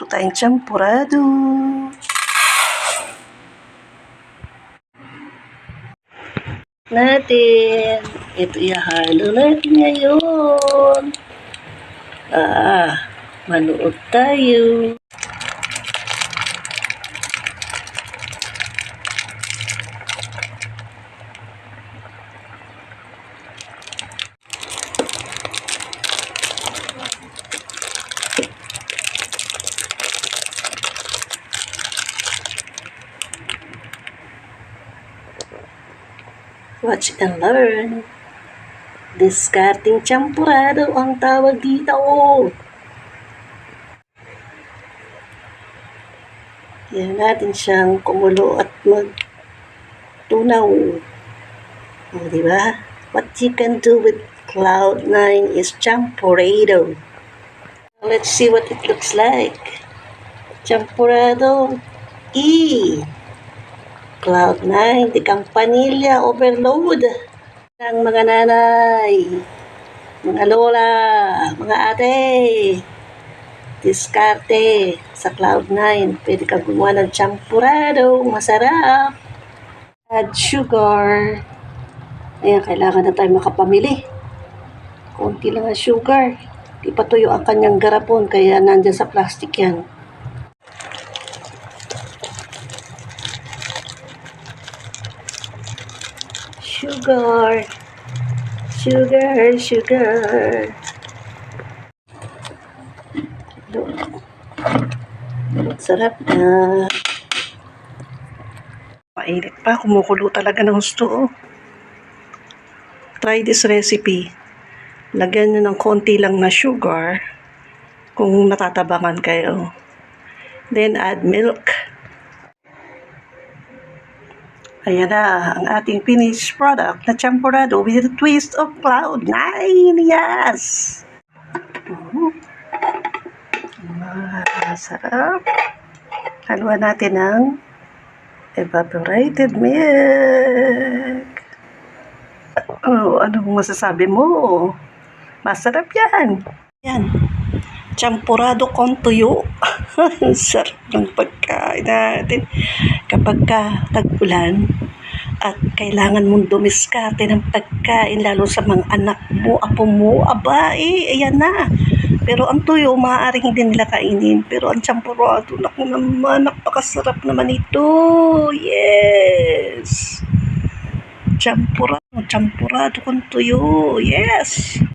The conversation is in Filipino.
Ito tayong champurado. Natin. Ito ihalo natin ngayon. Manood tayo. Watch and learn. Discarding champurado ang tawag dito. Yan natin siyang kumulo at magtunaw. O, diba? What you can do with Cloud9 is champurado. Let's see what it looks like. Champurado E. Cloud9, the Campanilla Overload. Ang mga nanay, mga lola, mga ate, diskarte sa Cloud9. Pwede kang gumawa ng champurado, masarap. Add sugar. Ayan, kailangan na tayo makapamili. Konti lang ang sugar. Di pa tuyo ang kanyang garapon, kaya nandyan sa plastic yan. Sugar. Sugar, sugar. Sarap na. Mainit pa, kumukulo talaga ng gusto. Try this recipe. Lagyan nyo ng konti lang na sugar kung natatabangan kayo. Then add milk. Ayan na ang ating finished product na champurado with a twist of Cloud9. Yes! Sarap. Haluan natin ng evaporated milk. Oh, ano masasabi mo? Masarap yan. Yan. Champurado con tuyo. Ang sarap ng pagkain natin. Kapag tag-ulan at kailangan mong dumiskarte ng pagkain, lalo sa mga anak mo, apo mo, ayan na. Pero ang tuyo, maaaring hindi nila kainin. Pero ang champurado, naku naman, napakasarap naman ito. Yes! Champurado con tuyo. Yes!